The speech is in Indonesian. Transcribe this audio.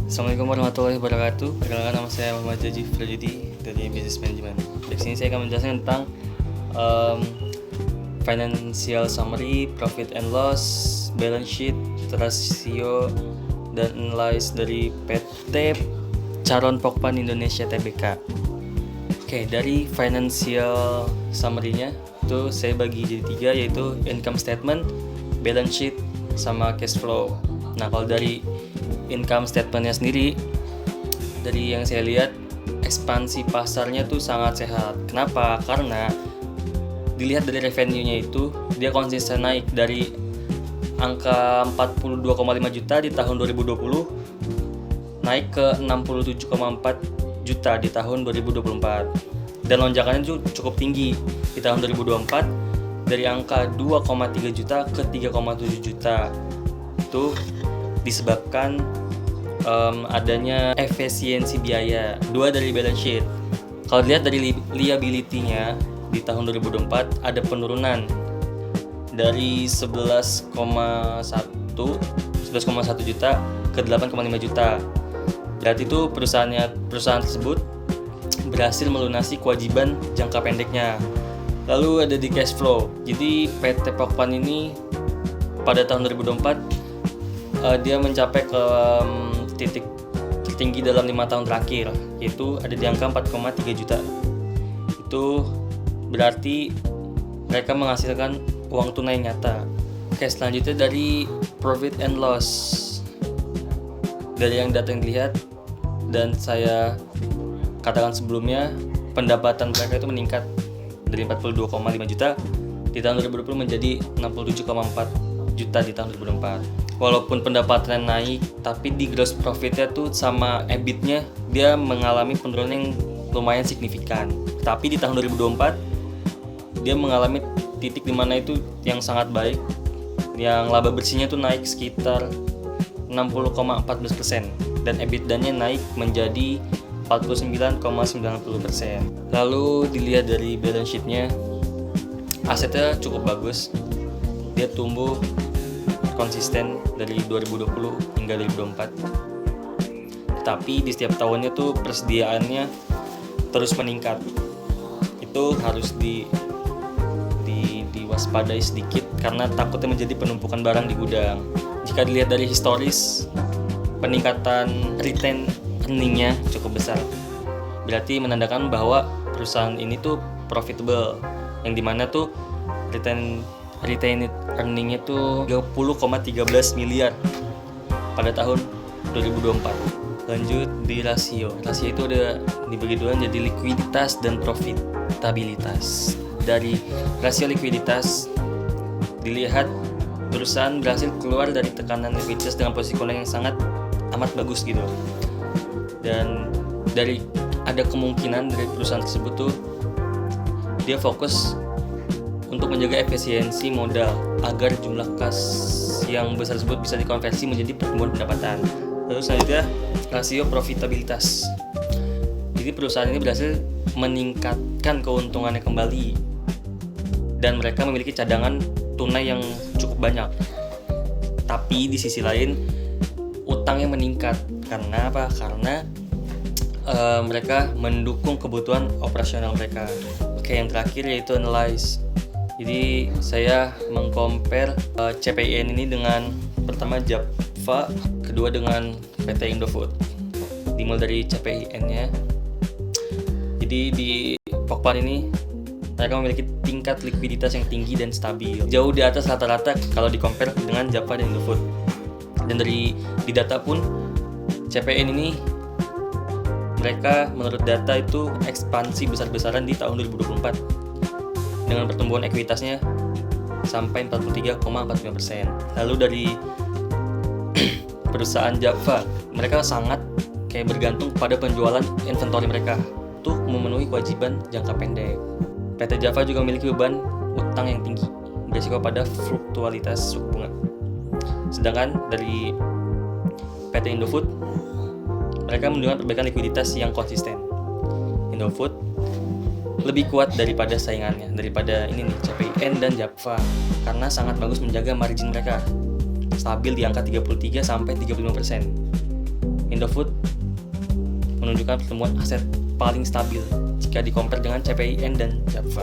Assalamualaikum warahmatullahi wabarakatuh. Perkenalkan, nama saya Muhammad Jaji Frajudi dari Business Management. Di sini saya akan menjelaskan tentang um, financial summary, profit and loss, balance sheet, rasio, dan analysis dari PT Charon Pokpan Indonesia Tbk. Oke, dari financial summary-nya itu saya bagi jadi 3, yaitu income statement, balance sheet, sama cash flow. Nah, kalau dari income statement-nya sendiri, dari yang saya lihat, ekspansi pasarnya tuh sangat sehat. Kenapa? Karena dilihat dari revenue-nya itu, dia konsisten naik dari angka 42,5 juta di tahun 2020 naik ke 67,4 juta di tahun 2024. Dan lonjakannya itu cukup tinggi di tahun 2024 dari angka 2,3 juta ke 3,7 juta. Itu disebabkan adanya efisiensi biaya. 2 dari balance sheet. Kalau dilihat dari liability-nya di tahun 2024 ada penurunan dari 11,1 juta ke 8,5 juta. Berarti itu perusahaan tersebut berhasil melunasi kewajiban jangka pendeknya. Lalu ada di cash flow. Jadi PT Pokpan ini pada tahun 2024 dia mencapai ke titik tertinggi dalam 5 tahun terakhir, yaitu ada di angka 4,3 juta. Itu berarti mereka menghasilkan uang tunai nyata. Oke, selanjutnya dari profit and loss. Dari yang data yang dilihat dan saya katakan sebelumnya, pendapatan mereka itu meningkat dari 42,5 juta di tahun 2020 menjadi 67,4 juta di tahun 2024. Walaupun pendapatannya naik, tapi di gross profitnya tuh sama EBIT-nya dia mengalami penurunan yang lumayan signifikan. Tapi di tahun 2024 dia mengalami titik dimana itu yang sangat baik, yang laba bersihnya tuh naik sekitar 60,14% dan EBITDA-nya naik menjadi 49,90%. Lalu dilihat dari balance sheet-nya, asetnya cukup bagus, dia tumbuh konsisten dari 2020 hingga 2024. Tapi di setiap tahunnya tuh persediaannya terus meningkat. Itu harus diwaspadai sedikit karena takutnya menjadi penumpukan barang di gudang. Jika dilihat dari historis, peningkatan retain earning-nya cukup besar. Berarti menandakan bahwa perusahaan ini tuh profitable, yang dimana tuh retained earning-nya tuh 30,13 miliar pada tahun 2024. Lanjut di rasio. Rasio itu ada dibagi dua jadi likuiditas dan profitabilitas. Dari rasio likuiditas dilihat perusahaan berhasil keluar dari tekanan likuiditas dengan posisi keuangan yang sangat amat bagus gitu. Dan dari ada kemungkinan dari perusahaan tersebut tuh dia fokus untuk menjaga efisiensi modal agar jumlah kas yang besar tersebut bisa dikonversi menjadi pertumbuhan pendapatan. Lalu selanjutnya rasio profitabilitas. Jadi perusahaan ini berhasil meningkatkan keuntungannya kembali dan mereka memiliki cadangan tunai yang cukup banyak. Tapi di sisi lain utangnya meningkat. Karena apa? Karena mereka mendukung kebutuhan operasional mereka. Oke, yang terakhir yaitu analyze. Jadi saya mengcompare CPIN ini dengan pertama Java, kedua dengan PT Indofood. Dimulai dari CPIN-nya. Jadi di Pokpan ini mereka memiliki tingkat likuiditas yang tinggi dan stabil, jauh di atas rata-rata kalau di-compare dengan Java dan Indofood. Dan di data pun CPIN ini mereka menurut data itu ekspansi besar-besaran di tahun 2024 dengan pertumbuhan ekuitasnya sampai 43,45%. Lalu dari perusahaan Java, mereka sangat kayak bergantung pada penjualan inventory mereka untuk memenuhi kewajiban jangka pendek. PT Java juga memiliki beban utang yang tinggi, berisiko pada fluktualitas suku bunga. Sedangkan dari PT Indofood, mereka menunjukkan perbaikan likuiditas yang konsisten. Indofood lebih kuat daripada saingannya, daripada ini nih CPIN dan Java, karena sangat bagus menjaga margin mereka stabil di angka 33 sampai 35%. Indofood menunjukkan pertumbuhan aset paling stabil jika di compare dengan CPIN dan Java.